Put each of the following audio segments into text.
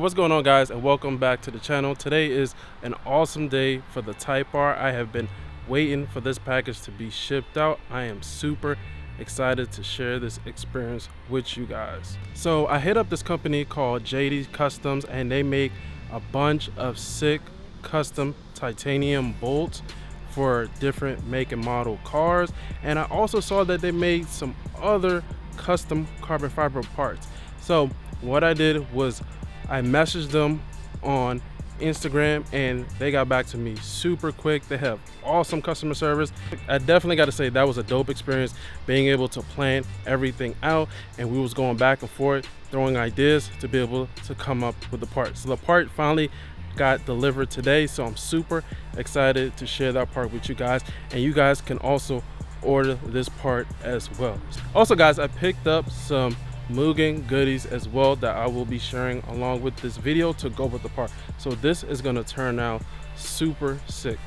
What's going on, guys, and welcome back to the channel. Today is an awesome day for the Type R. I have been waiting for this package to be shipped out. I am super excited to share this experience with you guys. So I hit up this company called JD Customs, and they make a bunch of sick custom titanium bolts for different make and model cars, and I also saw that they made some other custom carbon fiber parts. So what I did was I messaged them on Instagram and they got back to me super quick. They have awesome customer service. I definitely got to say that was a dope experience, being able to plan everything out, and we was going back and forth throwing ideas to be able to come up with the part. So the part finally got delivered today, so I'm super excited to share that part with you guys, and you guys can also order this part as well. Also, guys, I picked up some Mugen goodies as well that I will be sharing along with this video to go with the part. So this is going to turn out super sick.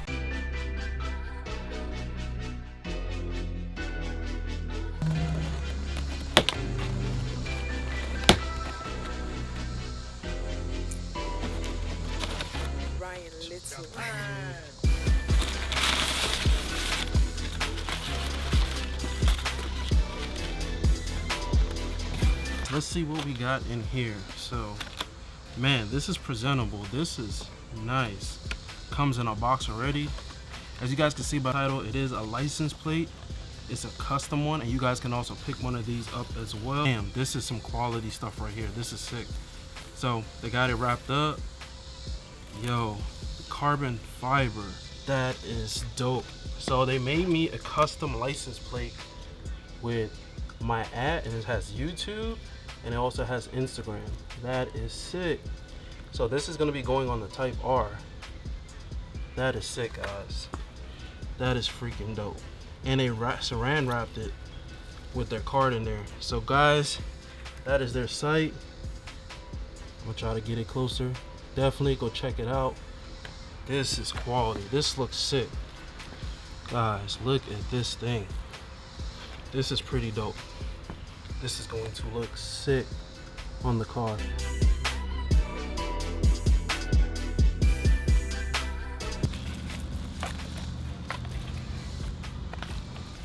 Let's see what we got in here. So, man, this is presentable. This is nice. Comes in a box already. As you guys can see by the title, it is a license plate. It's a custom one, and you guys can also pick one of these up as well. Damn, this is some quality stuff right here. This is sick. So they got it wrapped up. Yo, carbon fiber. That is dope. So they made me a custom license plate with my ad, and it has YouTube, and it also has Instagram. That is sick. So this is gonna be going on the Type R. That is sick, guys. That is freaking dope. And they saran wrapped it with their card in there. So guys, that is their site. I'm gonna try to get it closer. Definitely go check it out. This is quality. This looks sick. Guys, look at this thing. This is pretty dope. This is going to look sick on the car.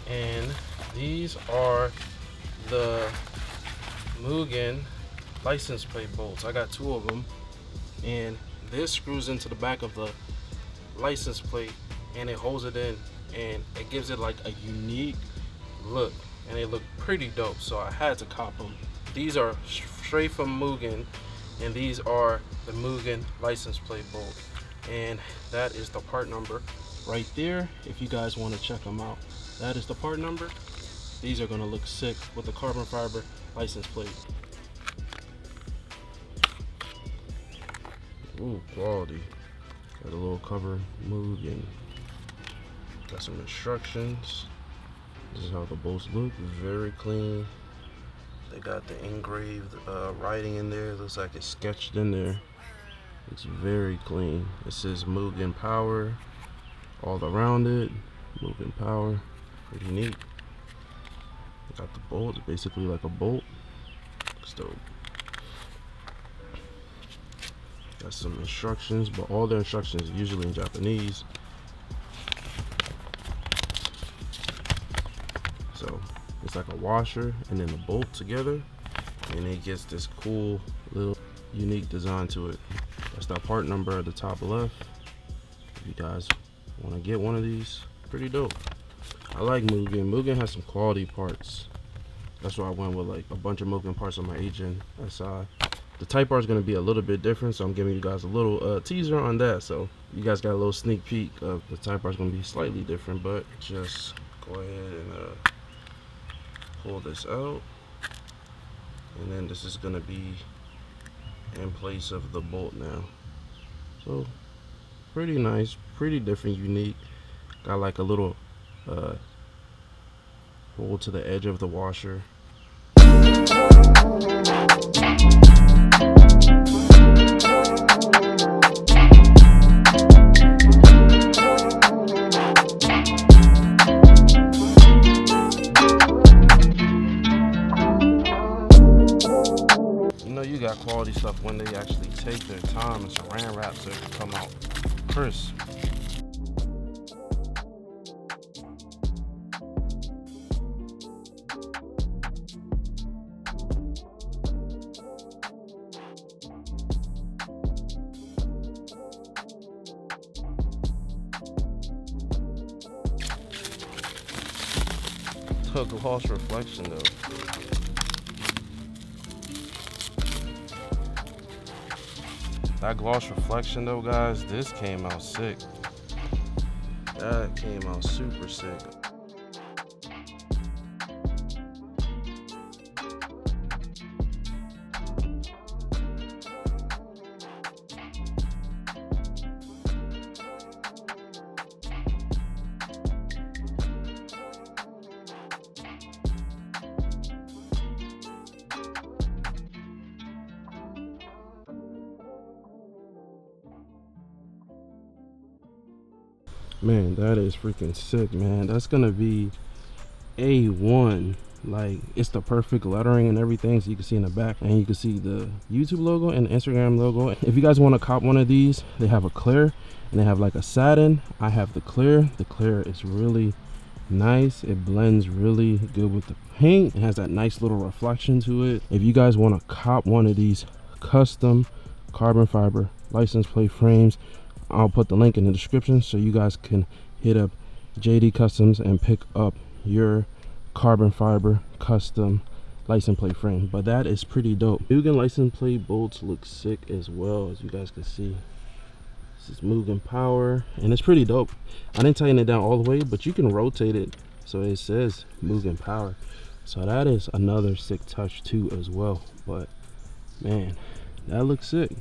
And these are the Mugen license plate bolts. I got 2 of them, and this screws into the back of the license plate and it holds it in, and it gives it like a unique look, and they look pretty dope, so I had to cop them. These are straight from Mugen, and these are the Mugen license plate bolt, and that is the part number right there if you guys want to check them out. That is the part number. These are going to look sick with the carbon fiber license plate. Ooh, quality. Got a little cover, Mugen. Got some instructions. This is how the bolts look, very clean. They got the engraved writing in there. It looks like it's sketched in there. It's very clean. It says Mugen Power all around it. Mugen Power, pretty neat. Got the bolt, it's basically like a bolt. Looks dope. Got some instructions, but all the instructions are usually in Japanese. So it's like a washer and then the bolt together, and it gets this cool little unique design to it. That's that part number at the top left. If you guys want to get one of these, pretty dope. I like Mugen. Mugen has some quality parts. That's why I went with like a bunch of Mugen parts on my HN SI. The Type R is going to be a little bit different, so I'm giving you guys a little teaser on that. So you guys got a little sneak peek of the Type R is going to be slightly different, but just go ahead and pull this out, and then this is going to be in place of the bolt now. So pretty nice, pretty different, unique. Got like a little hole to the edge of the washer. You know you got quality stuff when they actually take their time and saran wrap so it can come out crisp. The gloss reflection though. That gloss reflection though, guys, this came out sick. That came out super sick. Man, that is freaking sick, man. That's gonna be A1. Like, it's the perfect lettering and everything, so you can see in the back, and you can see the YouTube logo and the Instagram logo. If you guys want to cop one of these, they have a clear and they have like a satin. I have the clear. The clear is really nice. It blends really good with the paint. It has that nice little reflection to it. If you guys want to cop one of these custom carbon fiber license plate frames, I'll put the link in the description so you guys can hit up JD Customs and pick up your carbon fiber custom license plate frame. But that is pretty dope. Mugen license plate bolts look sick as well, as you guys can see. This is Mugen power, and it's pretty dope. I didn't tighten it down all the way, but you can rotate it so it says Mugen power. So that is another sick touch too as well. But man, that looks sick.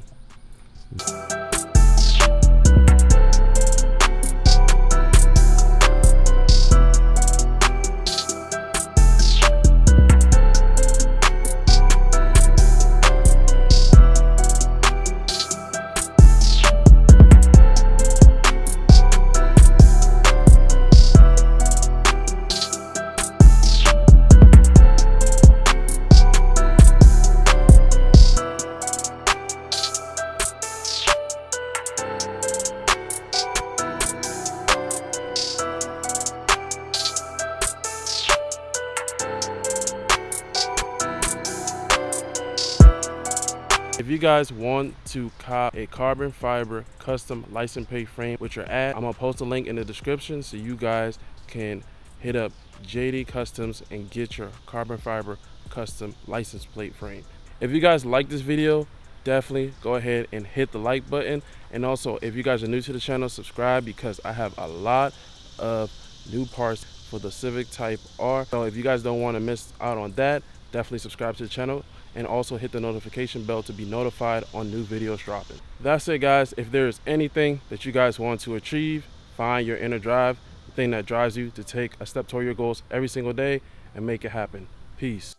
If you guys want to cop a carbon fiber custom license plate frame with your ad, I'm gonna post a link in the description so you guys can hit up JD Customs and get your carbon fiber custom license plate frame. If you guys like this video, definitely go ahead and hit the like button. And also, if you guys are new to the channel, subscribe, because I have a lot of new parts for the Civic Type R. So if you guys don't want to miss out on that, definitely subscribe to the channel, and also hit the notification bell to be notified on new videos dropping. That's it, guys. If there's anything that you guys want to achieve, find your inner drive, the thing that drives you to take a step toward your goals every single day and make it happen. Peace.